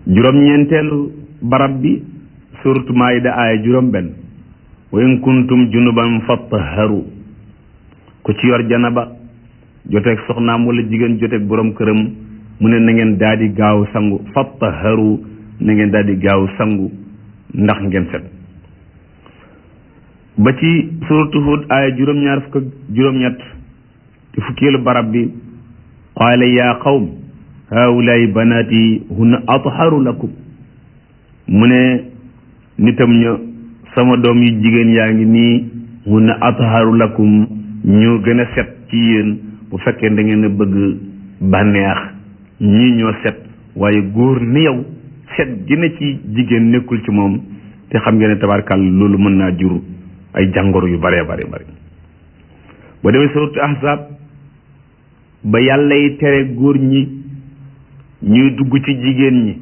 juróom-ñeenteelu barab bi suratu Maayida aaya juróom-benn wa in kuntum junuban fattaharu ku ci yor janaba joteeg soxnaam wala jigéen joteeg borom këram mu ne na ngeen daal di gaaw sangu fattaharu na ngeen daal di gaaw sangu ndax ngeen set. ba ci suratu Hud aaya juróom-ñaar fukk ak juróom-ñett ci fukkeelu barab bi qaala yaa qawm haulaay banaati hunna atharu lakum mu ne nitam ña sama doom yu jigéen yaa ngi nii hunna atharu lakum ñoo gën a set ci yéen bu fekkee da ngeen a bëgg bànneex ñii ñoo set waaye góor ni yow set gi na ci jigéen nekkul ci moom te xam ngeen ne tabarkàll loolu mën naa jur ay jàngoro yu bare bare bare ba demee suratu Ahzab ba yàlla yi tere góor ñi ñuy dugg ci jigéen ñi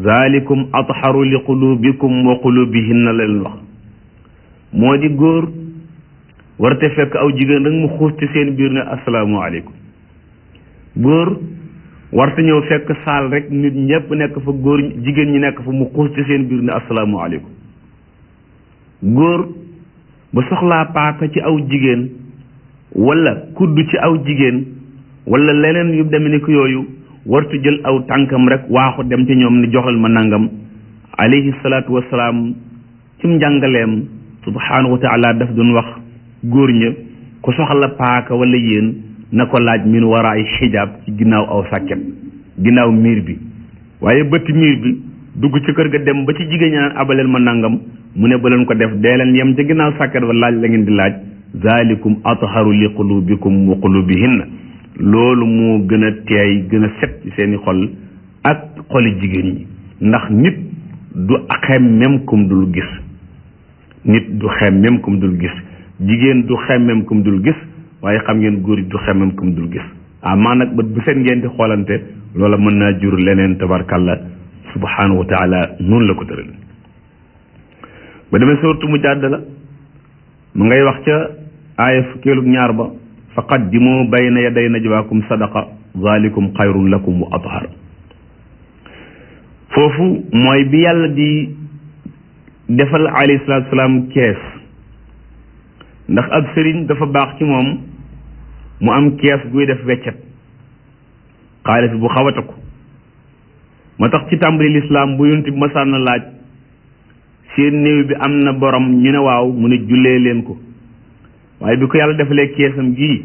zalikum atharu li qulubikum wa qulubihinna la leen wax moo di góor warte fekk aw jigéen rek mu xuus ci seen biir ne asalaamaaleykum góor warte ñëw fekk saal rek nit ñëpp nekk fa góor jigéen ñi nekk fa mu xuus ci seen biir ne asalaamaaleykum góor bu soxlaa paaka ci aw jigéen wala kudd ci aw jigéen wala leneen yu demee ni ko yooyu wartu jël aw tànkam rek waaxu dem ci ñoom ni joxal ma nangam alayhi salaatu wasalaam cim njàngaleem subhaanahu wa taala daf doon wax góor ña ku soxla paaka wala yéen na ko laaj min waraay xijaab ci ginnaaw aw sàkket ginnaaw miir bi waaye bëtti miir bi dugg ci kër ga dem ba ci jigéen ñi naan abaleel ma nangam mu ne ba leen ko def dee leen yem ci ginnaaw sàkket ba laaj la ngeen di laaj zalikum atharu li qulubikum wa qulubihinna loolu moo gën a teey gën a set ci seeni xol ak xoli jigéen ñi ndax nit du xemmem kum dul gis nit du xemmem kum dul gis jigéen du xemmem kum dul gis waaye xam ngeen góor du xemmem kum dul gis amaa nag bët bu set ngeen di xoolante loola mën naa jur leneen tabarkàlla subhanahu wa taala noonu la ko tëral ba demee suratu Mujaadala mu ngay wax ca aaya fukkeelug ñaar ba faqaddimu bayna yaday najwaakum sadaqa zalikum xayrun lakum wa athar foofu mooy bi yàlla di defal alayhi salaatu salaam kees ndax ab sëriñ dafa baax ci moom mu am kees guy def weccet xaalis bu xaw a takku moo tax ci tàmbali lislaam bu yonent bi masaan na laaj seen néew bi am na borom ñu ne waaw mu ne jullee leen ko waaye bi ko yàlla defalee keesam gii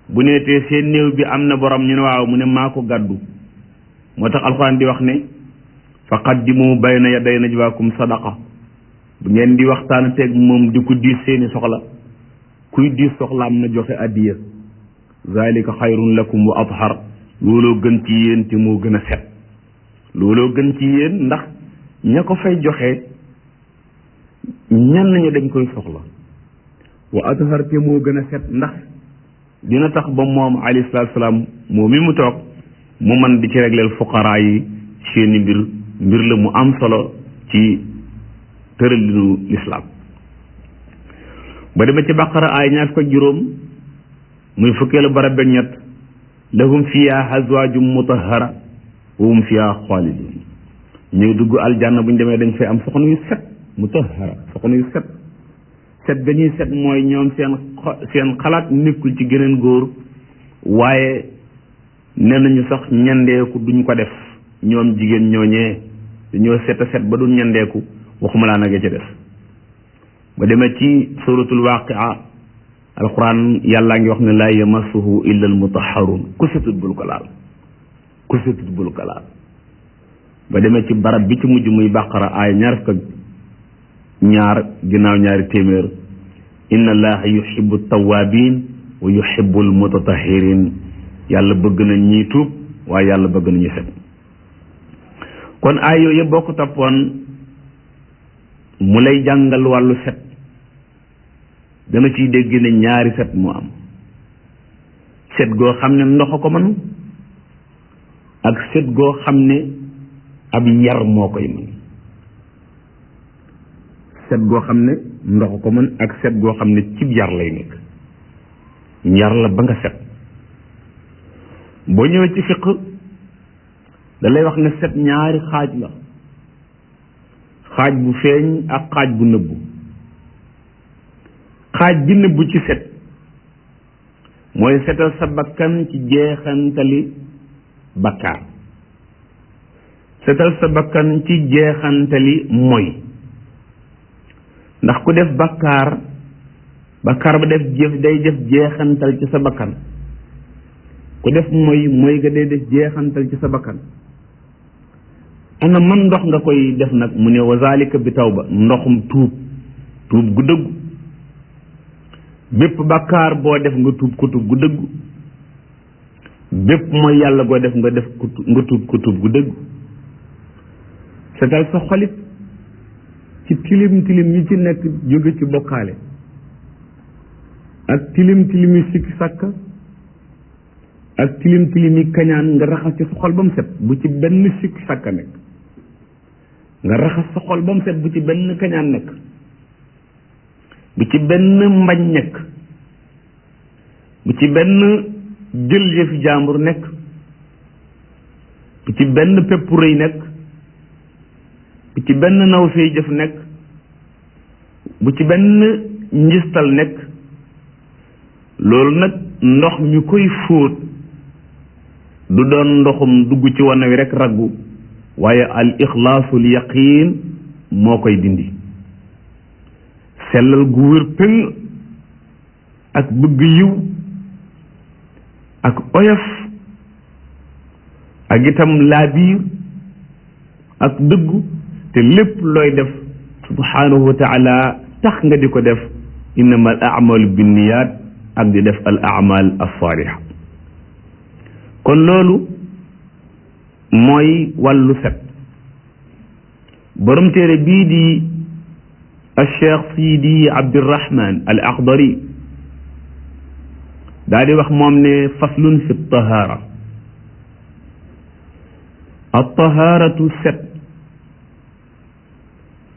bu neetee seen néew bi am na borom ñu ne waaw mu ne maa ko gàddu moo tax alxuraan di wax ne fa qaddimu bayna yaday najwaakum sadaqa bu ngeen di waxtaan teeg moom di ko diis seeni soxla kuy diis soxlaam na joxe addiya zalika xayrun lakum wa athar looloo gën ci yéen te moo gën a set looloo gën ci yéen ndax ña ko fay joxe ñenn ñi dañ koy soxla wa athar te moo gën a set ndax dina tax ba moom alayhi salaatu salaam moom mi mu toog mu man di ci régleel fuqaraa yi seeni mbir la mu am solo ci tëralinu lislaam ba demee ci baqara ay ñaar ko juróom muy fukkeelu barab beeg ñett lahum fiha azwaajum mutahhara wa hum fiha xaalidun ñuy dugg aljanna bu ñu demee dañ fay am soxna yu set mutahhara soxna yu set set ga ñuy set mooy ñoom seen xalaat nekkul ci geneen góor waaye nee nañu sax ñandeeku duñ ko def ñoom jigéen ñooñee dañoo set a set ba duñ ñandeeku waxuma laa nag ca def ba demee ci suratul waaqia alquran yàllaa ngi wax ne laa yamassuhu illa al mutahharun ku setut bul ko laal ku setut bul ko laal ba demee ci barab bi ci mujj muy baqara aaya ñaar fukk ak ñaar ginnaaw ñaari téeméer inna allaha yuhibbu tawabin wa yuhibbu al mutatahirin yàlla bëgg na ñiy tuub waaye yàlla bëgg na ñuy set kon aay yooyu yëpp boo ko toppoon mu lay jàngal wàllu set dana ciy dégg ne ñaari set mu am set goo xam ne ndox a ko mën ak set goo xam ne ab yar moo koy mën set goo xam ne ndox a ko mën ak set goo xam ne cib yar lay nekk yar la ba nga set boo ñëwee ci fiq da lay wax ne set ñaari xaaj la, xaaj bu feeñ ak xaaj bu nëbbu. xaaj bi nëbbu ci set mooy setal sa bakkan ci jeexantali bakkaar, setal sa bakkan ci jeexantali moy. ndax ku def bakkaar ba def jëf day def jeexantal ci sa bakkan, ku def moy ga day def jeexantal ci sa bakkan. ana man ndox nga koy def nag? mu ne wa zalika bi tawba, ndoxum tuub gu dëggu. bépp bakkaar boo def nga tuub ko tuub gu dëggu, bépp mooy yàlla goo def nga tuub ko tuub gu dëggu. setal sa xolit ci tilim yi ci nekk jóge ci bokkaale ak tilim yi sikki sàkka ak tilim yi kañaan, nga raxas ci sa xol ba mu set, bu ci benn sikki sàkka nekk. nga raxas sa xol ba mu set, bu ci benn kañaan nekk, bu ci benn mbañ nekk, bu ci benn jël yëfi jàmbur nekk, bu ci benn pepp rëy nekk, bu ci benn naw fee jëf nekk, bu ci benn njistal nekk. loolu nag ndox mi koy fóot du doon ndoxum dugg ci wana wi rek raggu, waaye al ixlaasul yaqiin moo koy dindi. sellal gu wér pëng ak bëgg yiw ak oyof ak itam laabiir ak dëggu, te lépp looy def subhanahu wa taala tax nga di ko def. innama al amalu binniyaat ak di def al amal alsaaliha. kon loolu mooy wàllu set. borom téere bii di alcheikh Sidi Abdirahman al Akhdari daa di wax moom ne faslun fi tahaara. altahaaratu set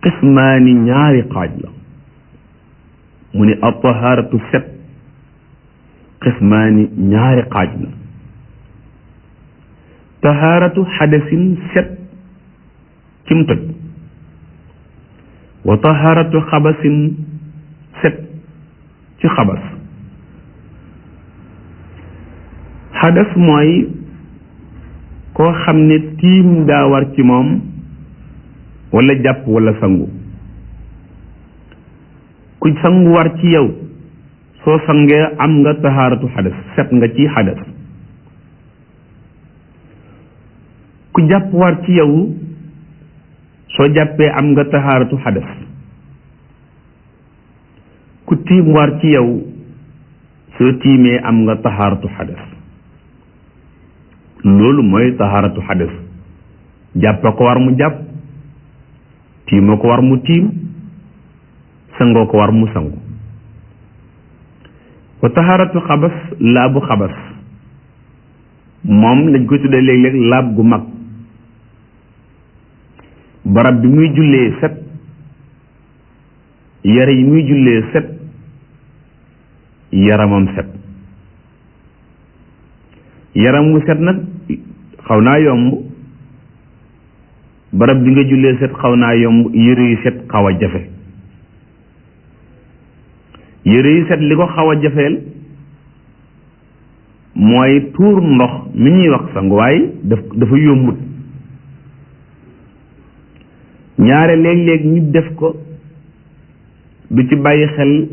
qismaani ñaari xaaj la. mu ne altahaaratu set qismaani ñaari xaaj la. tahaaratu xadasin set cim toj, wa tahaaratu xabasin set ci xabas. xadas mooy koo xam ne tiim daa war ci moom, wala jàpp wala sangu. ku sangu war ci yow, soo sangee am nga tahaaratu xadas, set nga ci xadas. ku jàpp war ci yow, soo jàppee am nga tahaaratu xadas. ku tiim war ci yow, soo tiimee am nga tahaaratu xadas. loolu mooy tahaaratu xadas. jàppa ko war mu jàpp, tiima ko war mu tiim, sangoo ko war mu sangu. wa tahaaratu xabas laabu xabas, moom lañ koy tuddee léeg-léeg laab gu mag. barab bi muy jullee set, yare yi muy jullee set, yaramam set. yaram wu set nag xaw naa yomb, barab bi nga jullee set xaw naa yomb, yére yu set xaw a jafe. yére yu set li ko xaw a jafeel mooy tuur ndox mi ñuy wax sanguwaay dafa yombut. ñaare léeg-léeg nit def ko du ci bàyyi xel,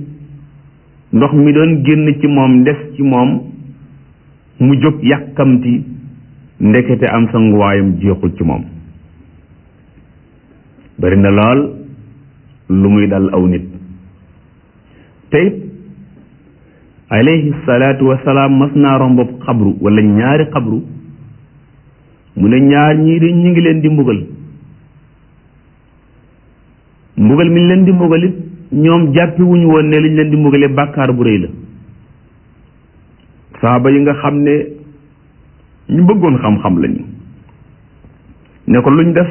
ndox mi doon génn ci moom des ci moom, mu jóg yàkkamti, ndekete am sanguwaayam jeexul ci moom. bari na lool lu muy dal aw nit. te it alayhi salaatu wasalaam mas naa romb xabru wala ñaari xabru, mu ne ñaar ñii de ñu ngi leen di mbugal. mbugal mi ñu leen di mbugal it ñoom jàppi wuñu woon ne liñ leen di mbugale bàkkaar bu rëy la. saaba yi nga xam ne ñu bëggoon xam-xam lañu ne ko luñ def.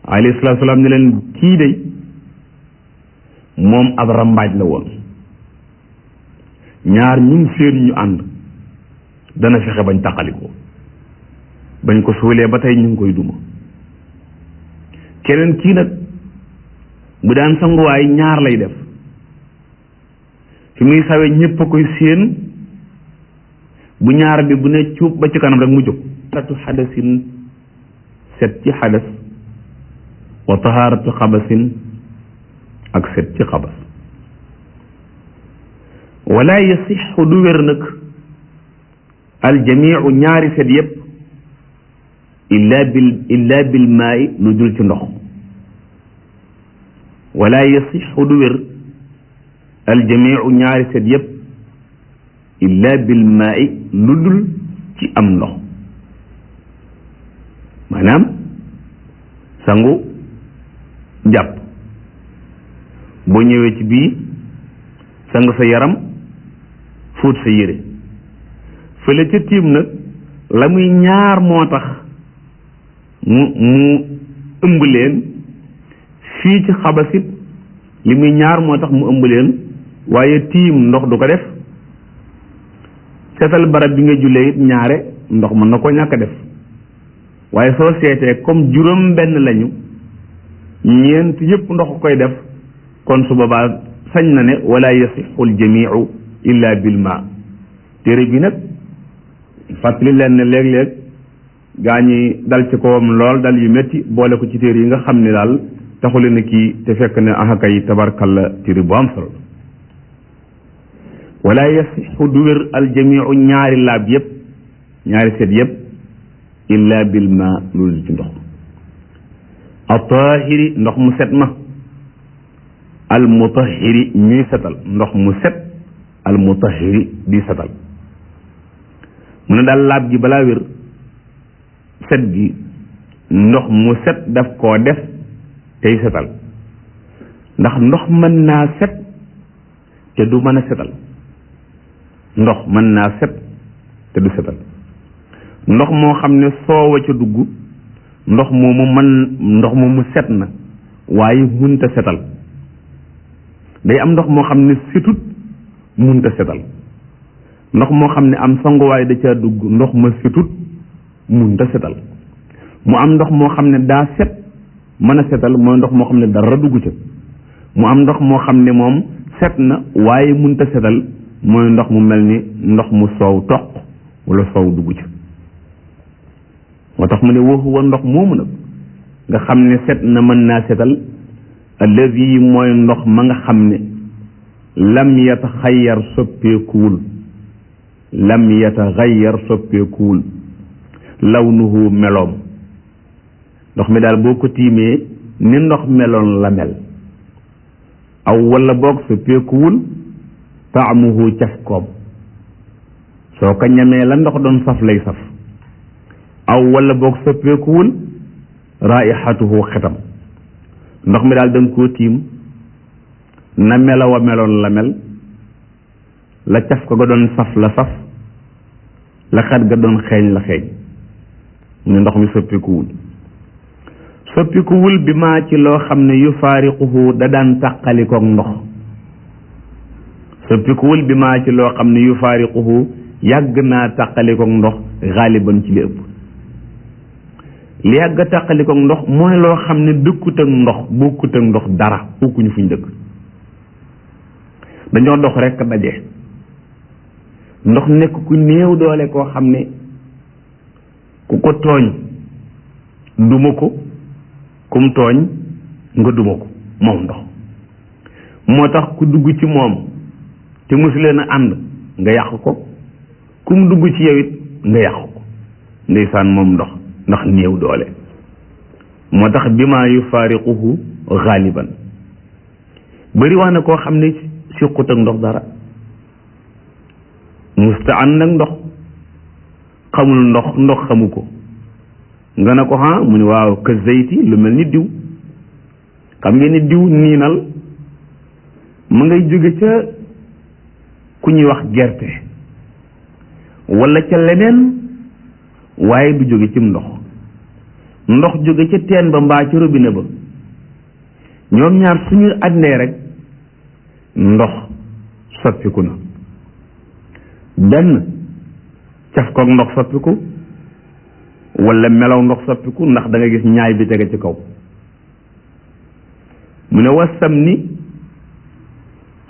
alayhi salaatu wasalaam ne leen kii de moom ab rambaaj la woon, ñaar ñun seen ñu ànd dana fexe bañ taqalikoo. bañ ko suulee ba tey ñu ngi koy duma. keneen kii nag bu daan sanguwaay ñaar lay def, fi muy sawe ñépp a koy séen, bu ñaar bi bu ne cuub ba ci kanam rek mu jóg. taharatu xadasin, set ci xadas, wa taharatu xabasin, ak set ci xabas. wala yasixu du wér nag aljamiu ñaari set yépp illa bil maay lu dul ci ndox. wala yasixu du wér aljamiu ñaari set yépp illa bil maay lu dul ci am ndox. maanaam sangu jàpp boo ñëwee ci bii sang sa yaram fóot sa yére, fële ca tiim nag la muy ñaar moo tax mu ëmb leen, fii ci xabasit li muy ñaar moo tax mu ëmb leen, waaye tiim ndox du ko def, seetal barab bi nga jullee it ñaare ndox mën na ko ñàkk a def. waaye soo seetee comme juróom benn lañu, ñeent yépp ndox koy def, kon su boobaa sañ na ne wala yasixu aljamiu illa bil ma. téere bi nag fàttali leen ne léeg-léeg gaa ñi dal ci kawam lool dal yu métti boole ko ci téere yi nga xam ne daal taxule na kii te fekk ne axakay tabarkalla téere bu am solo. wala yasixu du wér aljamiu ñaari laab yépp ñaari set yépp illa bil ma loolu ci ndox. at-tahiri ndox mu set ma, al mutahiri ñuy setal, ndox mu set al mutahiri di setal. mu ne daal laab gi balaa wér, set gi ndox mu set daf koo def tey setal, ndax ndox mën naa set te du mën a setal. ndox mën naa set te du setal. ndox moo xam ne soowa ca dugg, ndox moomu set na waaye munta setal. day am ndox moo xam ne setut munta setal. ndox moo xam ne am sanguwaay da caa dugg, ndox ma setut munta setal. mu am ndox moo xam ne daa set mën a setal, mooy ndox moo xam ne dara dugg ca. mu am ndox moo xam ne moom set na waaye munta setal, mooy ndox mu mel ni ndox mu soow toq wala soow dugg ca. moo tax mu ne wa huwa ndox moomu nag nga xam ne set na mën naa setal, allazi mooy ndox ma nga xam ne lam yataxayyar soppeekuwul, lam yataxayyar soppeekuwul lawnuhu meloom. ndox mi daal boo ko tiimee ni ndox meloon la mel, aw wala boog soppeekuwul taamuhu cafkoom, soo ko ñamee la ndox doon saf lay saf. aw wala boog soppeekuwul raihatuhu xetam. ndox mi daal danga koo tiim na melawa meloon la mel, la caf ko ga doon saf la saf, la xet ga doon xeeñ la xeeñ. mu ne ndox mi soppikuwul bi maa ci loo xam ne yu faariquhu da daan tàqalikoog ndox. soppikuwul bi maa ci loo xam ne yu faariquhu yàgg naa tàqalikoog ndox xaaliban ci li ëpp. li yàgg a tàqalikoog ndox mooy loo xam ne dëkkut ak ndox, bokkut ak ndox dara, bokkuñu fuñ dëkk. dañoo dox rekk daje. ndox nekk ku néew doole koo xam ne ku ko tooñ duma ko, kum tooñ nga duma ko moom ndox. moo tax ku dugg ci moom te mosu leen a ànd nga yàq ko, kum dugg ci yow it nga yàq ko. ndeysaan moom ndox ndax néew doole. moo tax bi maa yufaariquhu xaaliban. bëri wax na koo xam ne siqut ak ndox dara, musta ànd ak ndox, xamul ndox xamu ko. nga ne ko mu ne waaw ka zayti, lu mel ni diw. xam ngeen ni diw niinal ma ngay jóge ca ku ñuy wax gerte wala ca leneen, waaye du jóge cim ndox. ndox jóge ca teen ba mbaa ca robinet ba, ñoom ñaar suñu àndee rek ndox soppiku na. benn caf koog ndox soppiku, wala melaw ndox soppiku ndax da nga gis ñaay bi tege ci kaw. mu ne wasam ni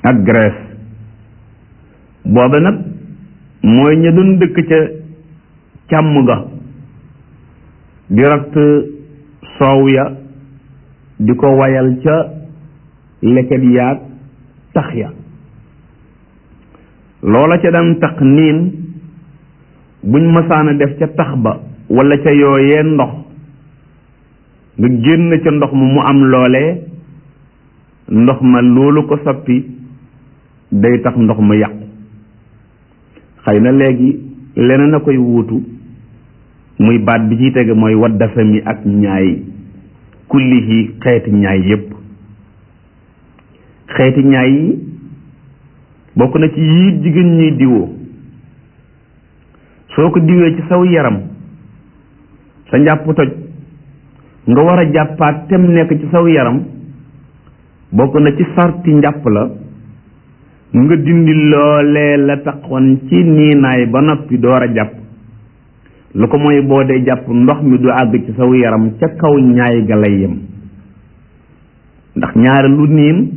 ak graisse booba nag mooy ña doon dëkk ca càmm ga di ratt soow ya di ko wayal ca leket yaag tax ya loola ca daan tax niin buñ masaana def ca tax ba wala ca yooyee ndox nga génn ca ndox mu am loolee ndox ma loolu ko soppi day tax ndox ma yàqu. xëy na léegi leneen a koy wuutu muy baat bi ciy tege mooy waddafami ak ñaay kullihi xeeti ñaay yépp. xeeti ñaay yi bokk na ci yii jigéen ñuy diwoo soo ko diwee ci saw yaram sa njàpp toj nga war a jàppaat tem nekk ci saw yaram bokk na ci sarti njàpp la nga dindi loolee la taxoon ci niinaay ba noppi door a jàpp. lu ko mooy boo dee jàpp ndox mi du àgg ci saw yaram ca kaw ñaay ga lay yem ndax ñaari lu niin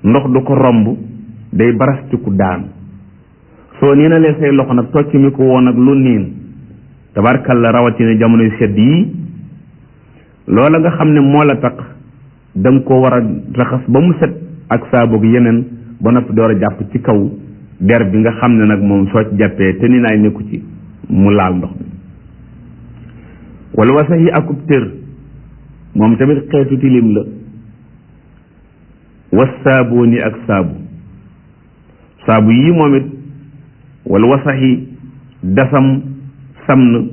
ndox du ko romb day barastiku daan. soo niinalee say loxo nag tocc mi ko woon ak lu niin tabarkalla rawatina jamonoy sedd yi loola nga xam ne moo la tax da nga ko war a raxas ba mu set ak saaboog yeneen ba noppi door a jàpp ci kaw der bi nga xam ne nag moom soo ci jàppee te niinaay nekku ci mu laal ndox mi. wala wasax yi akub tër moom tamit xeetu tilim la. was saabooni ak saabu yii moom it wala wasax yi dasam samn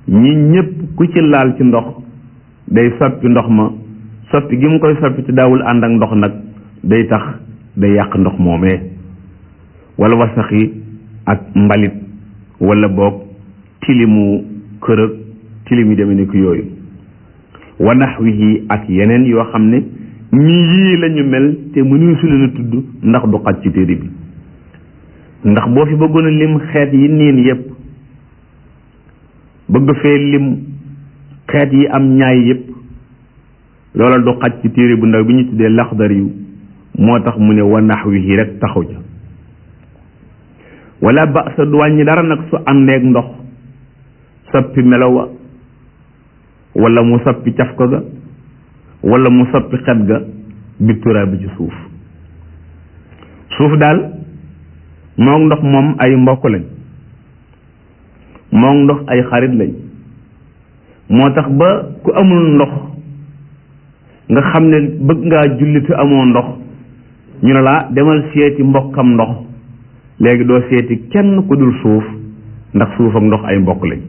ñi ñépp ku ci laal ci ndox day soppi ndox ma soppi gi mu koy soppi te daawul ànd ak ndox nag day tax day yàq ndox moomee. wala wasax yi ak mbalit wala boog tilimu kërëg tilim yi demee ni ko yooyu. wa naxwihi ak yeneen yoo xam ne ñi yii lañu mel te mënuñu su leen a tudd ndax du xaj ci téere bi ndax boo fi bëggoon a lim xeet yi niin yépp bëgg fee lim xeet yi am ñaay yépp loola du xaj ci téere bu ndaw bi ñu tuddee laxdar yu moo tax mu ne wa naxwihi rek taxaw ja. wala ba sa du wàññi dara nag su àndeek ndox soppi melowa wala mu soppi cafka ga wala mu soppi xet ga bittura bi ci suuf daal moom ndox moom ay mbokk lañ moom ndox ay xarit lañ moo tax ba ku amul ndox nga xam ne bëgg ngaa julli te amoo ndox ñu ne laa demal seeti mbokkam ndox léegi doo seeti kenn ku dul suuf ndax suuf ak ndox ay mbokk lañ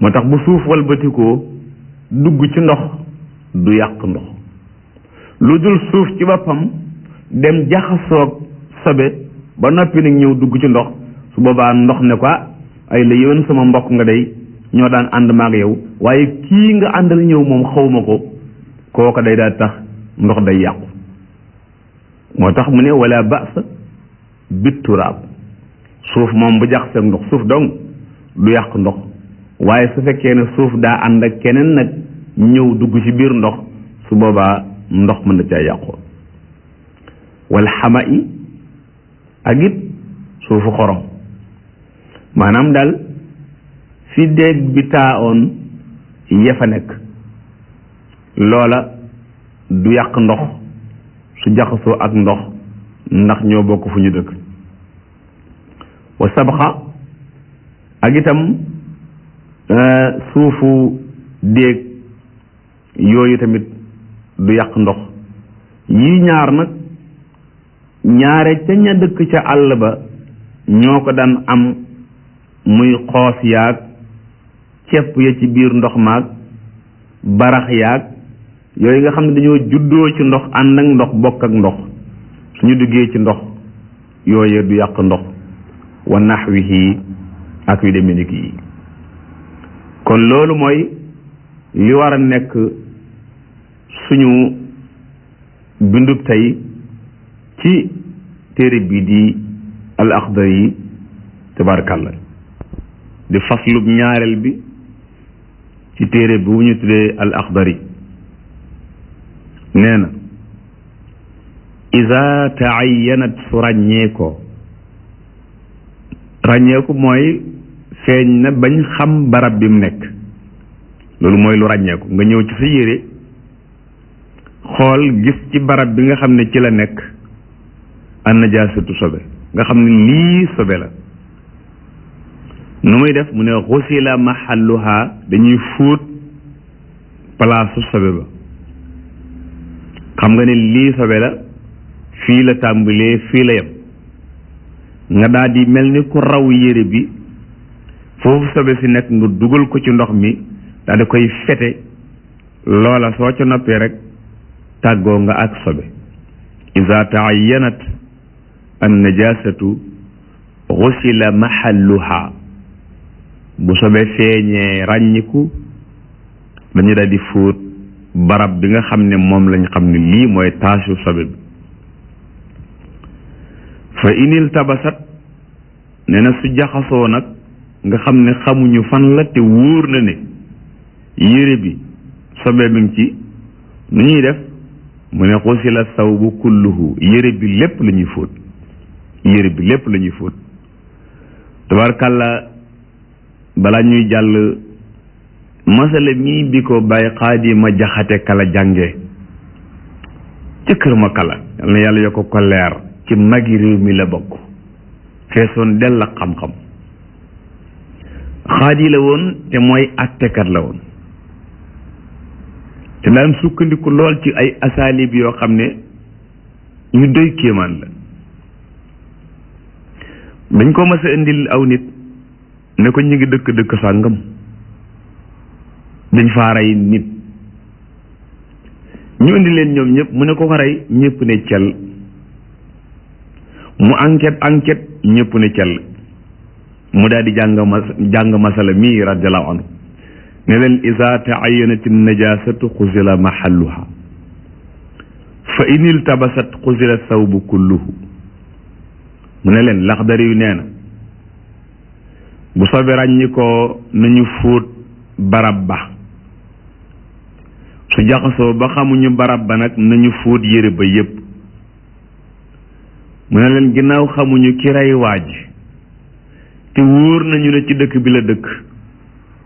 moo tax bu suuf walbatikoo dugg ci ndox du yàq ndox lu dul suuf ci boppam dem jaxasoog sobe ba noppi nag ñëw dugg ci ndox su boobaa ndox ne ko ay la yéwén sama mbokk nga day ñoo daan ànd maag yow waaye kii nga àndal ñëw moom xawma ko kooka day daal tax ndox day yàqu. moo tax mu ne wala ba'sa bit turaab suuf moom bu jaxasoog ndox suuf dong du yàq ndox waaye su fekkee ne suuf daa ànd ak keneen nag ñëw dugg ci biir ndox su boobaa ndox mën na caa yàqoo. wal xama i ak it suufu xorom maanaam daal fi déeg bi taaoon ya fa nekk loola du yàq ndox su jaxasoo ak ndox ndax ñoo bokk fu ñu dëkk. wa sabxa ak itam suufu déeg yooyu tamit du yàq ndox. yii ñaar nag ñaare ca ña dëkk ca àll ba ñoo ko daan am muy xoos yaag cepp ya ci biir ndox maag barax yaag yooyu nga xam ne dañoo juddoo ci ndox ànd ak ndox bokk ak ndox suñu duggee ci ndox yooyu du yàq ndox. wa naxwihi ak yu demee ni yi kon loolu mooy li war a nekk suñu bindub tey ci téere bi di al Axdari yi tabarakallah di faslub ñaareel bi ci téere bu ñu tuddee al axdari nee na iza taayyanat su ràññeeku mooy feeñ na bañ xam barab bi mu nekk, loolu mooy lu ràññeeku. nga ñëw ci sa yére xool gis ci barab bi nga xam ne ci la nekk an najaasatu sobe, nga xam ne lii sobe la. nu muy def mu ne xusila mahalluha, dañuy fóot palaasu sobe ba. xam nga ne lii sobe la, fii la tàmbalee fii la yem, nga daal di mel ni ku raw yére bi foofu sobe si nekk nga dugal ko ci ndox mi daal di koy fete. loola soo ca noppee rek tàggoo nga ak sobe. iza taayyanat an najasatu xusila mahalluha, bu sobe feeñee ràññiku dañu daal di fóot barab bi nga xam ne moom lañ xam ne lii mooy taasu sobe bi. fa inil tabasat nee na su jaxasoo nag nga xam ne xamuñu fan la te wóor na ne yére bi sobe bi ngi ci, nu ñuy def mu ne xusila sawbu kulluhu, yére bi lépp la ñuy fóot, yére bi lépp la ñuy fóot. tabarkàlla balaa ñuy jàll masala mii bi ko bàyyi Xaadima Jaxate Kala jànge ca kër ma kala yal na yàlla yokk ko leer, ci magi réew mi la bokk, feesoon dell ak xam-xam. xaadi la woon te mooy attekat la woon, te daan sukkandiku lool ci ay asaalib yoo xam ne ñu doy kéemaan la. dañ ko mas a indil aw nit ne ko ñu ngi dëkk sàngam, dañ faa rey nit. ñu indi leen ñoom ñëpp, mu ne ko rey, ñëpp ne cel. mu enquête ñëpp ne cel. mu daal di jàng masala mii radiallahu anhu ne leen iza taayyanat najasatu xusila mahalluha fa in iltabasat xusila sawbu kulluhu. mu ne leen Laxdari yu nee na bu sobe ràññi ko nañu fóot barab ba, su jaxasoo ba xamuñu barab ba nag nañu fóot yére ba yépp. mu ne leen ginnaaw xamuñu ki rey waaj te wóor nañu ne ci dëkk bi la dëkk,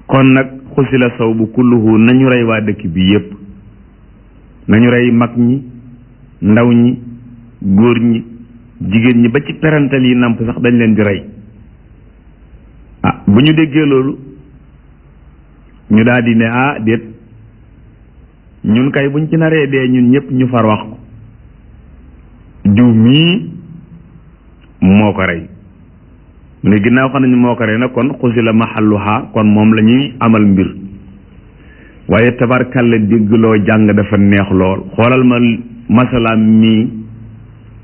kon nag xusila sawbu kulluhu, nañu rey waa dëkk bi yépp, nañu rey mag ñi, ndaw ñi, góor ñi, jigéen ñi, ba ci perantal yi namp sax dañ leen di rey. bu ñu déggee loolu ñu daal di ne déet, ñun kay buñ ci naree dee ñun ñëpp ñu far wax ko diw mii moo ko rey. mu ne ginnaaw xam nañu moo ko rey nag kon xusila mahalluha, kon moom la ñuy amal mbir. waaye tabarkalla déggloo jàng dafa neex lool. xoolal ma masalaam mii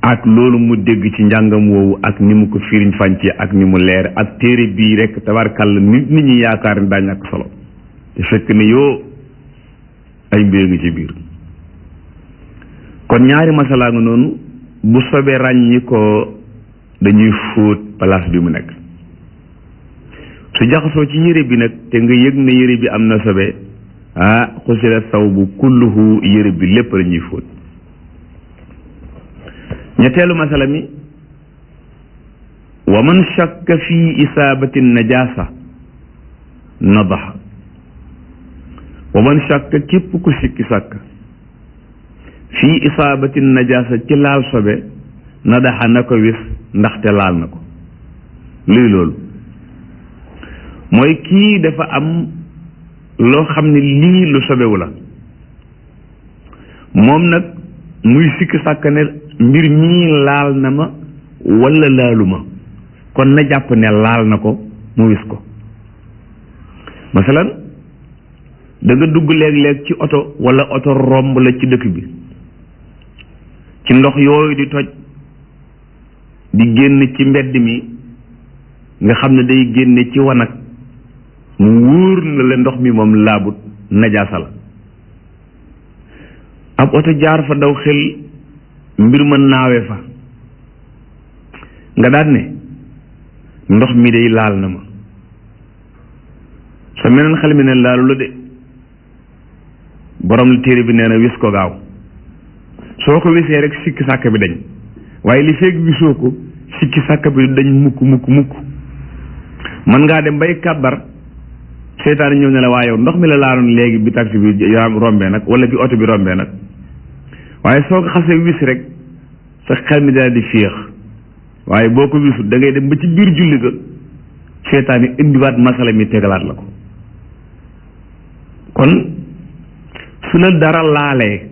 ak loolu mu dégg ci njàngam woowu ak ni mu ko firiñ fànce ak ni mu leer ak téere bii rek tabarkalla nit ñi yaakaar ni daa ñàkk solo te fekk ne yoo ay mbir ngi ci biir. kon ñaari masalaa nga noonu, bu sobee ràññi ko dañuy fóot place bi mu nekk. su jaxasoo ci yére bi nag te nga yëg ne yére bi am na sobe, xusila sawbu kulluhu, yére bi lépp la ñuy fóot. ñetteelu masala mi wa man shakka fi isaabati najasa nadaxa. wa man shakka képp ku sikki sàkk fii isaabati najasa ci laal sobe nadaxa na ko wis ndaxte laal na ko. luy loolu mooy kii dafa am loo xam ne lii lu sobewu la, moom nag muy sikki sàkk ne mbir mii laal na ma walla laaluma, kon na jàpp ne laal na ko mu wis ko. masalan da nga dugg léeg-léeg ci oto walla oto romb la ci dëkk bi, ci ndox yooyu di toj di génn ci mbedd mi, nga xam ne day génne ci wanag, mu wóor na la ndox mi moom laabut, najaasa la. ab oto jaar fa daw xel mbir ma naawe fa, nga daan ne ndox mi day laal na ma, sa meneen xel mi ne laalu la de, borom la téere bi nee na wis ko gaaw soo ko wisee rek sikki sàkk bi dañ waaye li feeg wisoo ko sikki sàkk bi dañ mukk mën ngaa dem bay kàbbar seytaane ñëw ne la waaye yow ndox mi la laaloon léegi bi taxi bi rombee nag wala bi oto bi rombee nag waaye soo ko xasee wis rek sa xel mi daal di féex waaye boo ko wisut da ngay dem ba ci biir julli ga seytaane indiwaat masala mi tegalaat la ko kon su la dara laalee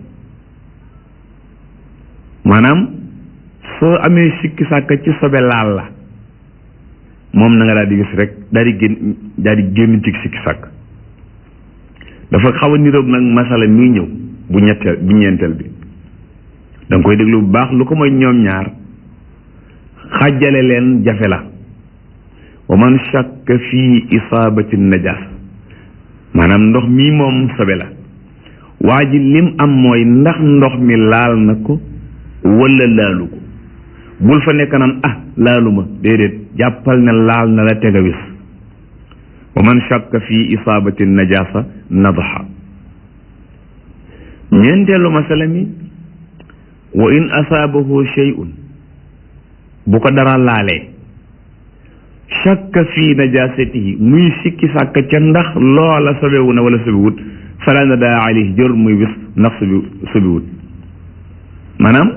maanaam soo amee sikki sàkka ci sobe laal la moom na nga daal di gis rek daal di génn ci sikki sàkk dafa xaw a niroog nag masala mi ñëw bu ñeenteel bi da nga koy déglu bu baax lu ko mooy ñoom ñaar xàjjale leen jafe la wa man shakka fii isaabati najaas maanaam ndox mii moom sobe la waa ji lim am mooy ndax ndox mi laal na ko wala laalu ko bul fa nekk naan laaluma déedéet jàppal ne laal na la tega wis wa man shakka fii isaabati najaasa nadaxa ñeenteelu masala mi wa in asaabahu shay'un bu ko dara laalee shakka fii najaasatihi muy sikki sàkk ca ndax loola sobewu na wala sobewut fala nadaa alayhi jarul muy wis ndax sobewut maanaam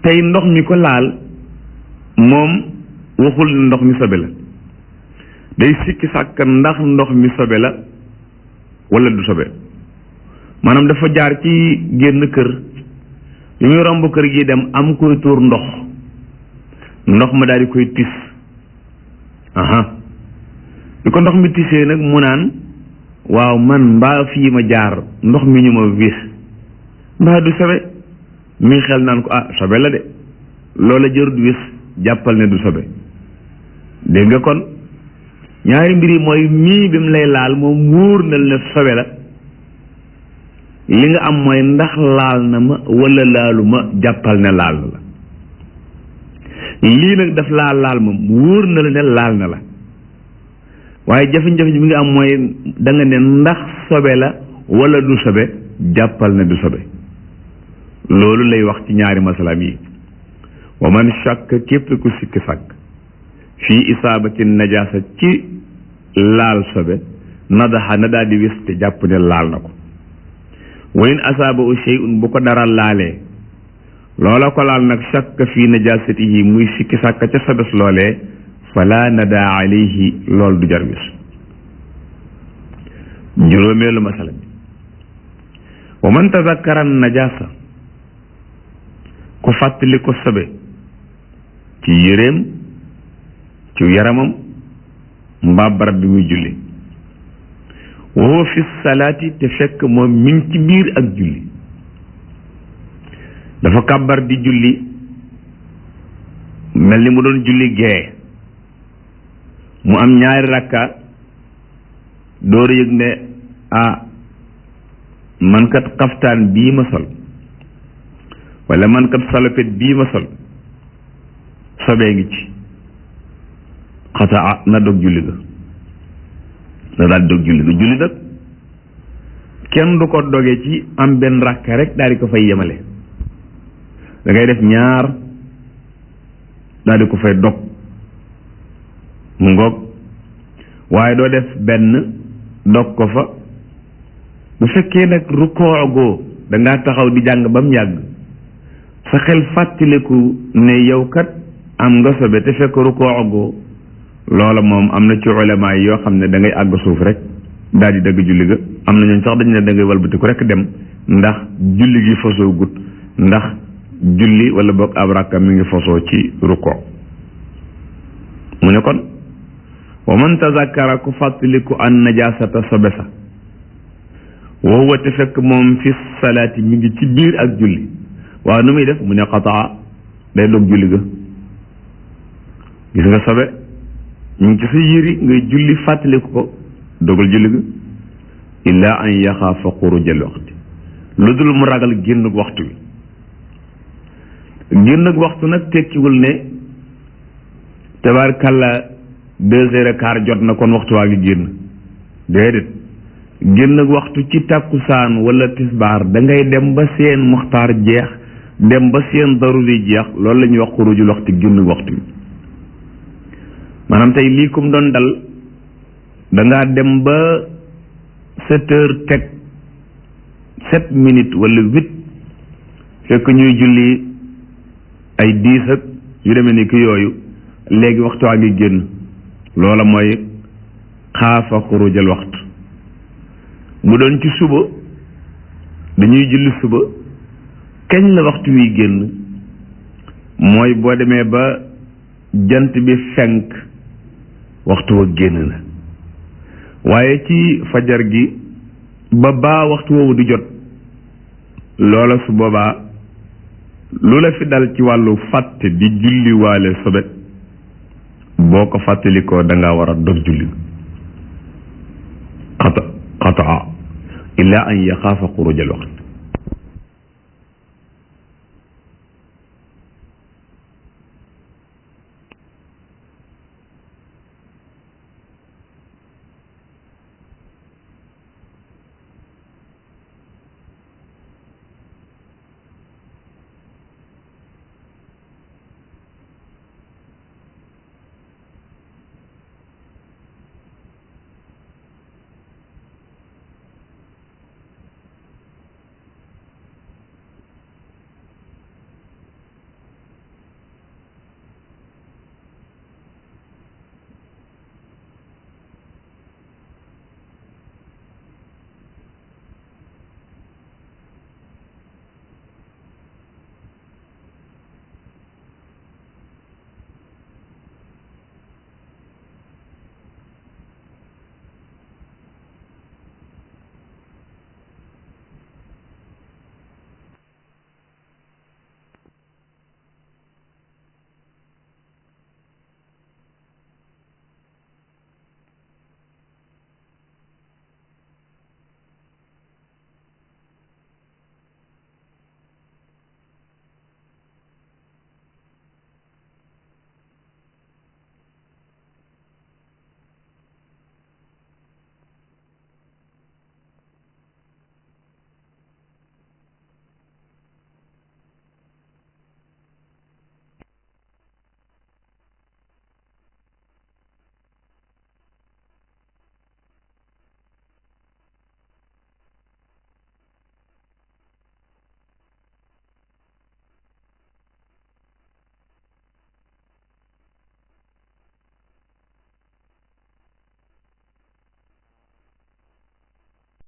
tey ndox mi ko laal moom waxul ne ndox mi sobe la day sikki sàkk ndax ndox mi sobe la wala du sobe maanaam dafa jaar ci génn kër yu muy romb kër gi dem am koy tuur ndox ma daal di koy tis li ko ndox mi tisee nag mu naan waaw man mbaa fii ma jaar ndox mi ñu ma wis mbaa du sobe mi xel naan ko sobe la de loola jërut wis jàppal ne du sobe dégg nga kon ñaari mbir yi mooy mii bi mu lay laal moom wóor na ne sobe la li nga am mooy ndax laal na ma wala laalu ma jàppal ne laal na la lii nag daf laal moom wóor na la ne laal na la waaye jafe-jafe bi nga am mooy da nga ne ndax sobe la wala du sobe jàppal ne du sobe loolu lay wax ci ñaari masalaam yi wa man shakk képp ku sikki sàkk fii isaabati najaasa ci laal sobe nadaxa na daal di wis te jàpp ne laal na ko wa in asaabahu shay'un bu ko dara laalee loola ko laal nag shakk fii najaasatihi muy sikki sàkk ca sobes loolee fala nadaa alayhi loolu du jar wis juróomeelu masala bi wa man tazakkara najaasa ku fàttali ko sobe ci yéreem ci yaramam mbaa barab bi muy julli wa huwa fi salaati te fekk moom mi ngi ci biir ak julli dafa kàbbar di julli mel ni mu doon julli gee mu am ñaari rakka door a yëg ne man kat xaftaan bii ma sol wala man kat salopet bii ma sol sobee ngi ci xataa na dog julli ga na daal dog julli ga julli nag kenn du ko doge ci am benn rakka rek daal di ko fay yemale da ngay def ñaar daal di ko fay dog mu ngoog waaye doo def benn dog ko fa bu fekkee nag rukkoo goo da ngaa taxaw di jàng ba mu yàgg sa xel fàttaliku ne yow kat am nga sobe te fekk rukkoo goo loola moom am na ci ulama yi yoo xam ne da ngay àgg suuf rek daal di dëgg julli ga am na ñooñ sax dañ ne da ngay walbatiku rek dem ndax julli gi fasoo gut ndax julli wala boog ab rakka mi ngi fasoo ci rukkoo mu ne kon wa man tazakkara ku fàttaliku an najaasata sobe sa wa huwa te fekk moom fi salaati mi ngi ci biir ak julli waaw nu muy def mu ne qataa day dog julli ga gis nga sobe ñu ngi ci sa yëri ngay julli fàttaliku ko dogal julli ga illa an yaxaafa xurujal waxti lu dul mu ragal génn waxtu wi génn waxtu nag tekkiwul ne tabaarkalla 2h15 jot na kon waxtu waa ngi génn déedéet génn waxtu ci tàkkusaan wala tisbaar da ngay dem ba seen muxtaar jeex dem ba seen daruri jeex loolu la ñuy wax xurujul waxtu génn waxtu bi maanaam tey lii kum doon dal dangaa dem ba 7 heures teg 7 minutes wala 8 fekk ñuy julli ay 10 ak yu demee ni ki yooyu léegi waxtu waa ngi génn loola mooy xaafa xurujal waxtu mu doon ci suba dañuy julli suba kañ la waxtu wi génn mooy boo demee ba jant bi fenk waxtu wa génn na waaye ci fajar gi ba baa waxtu woowu di jot loola su boobaa lu la fi dal ci wàllu fàtte di julli waale sobe boo ko fàttalikoo da ngaa war a dog julli qataa illa an yaxaafa xurujal waxtu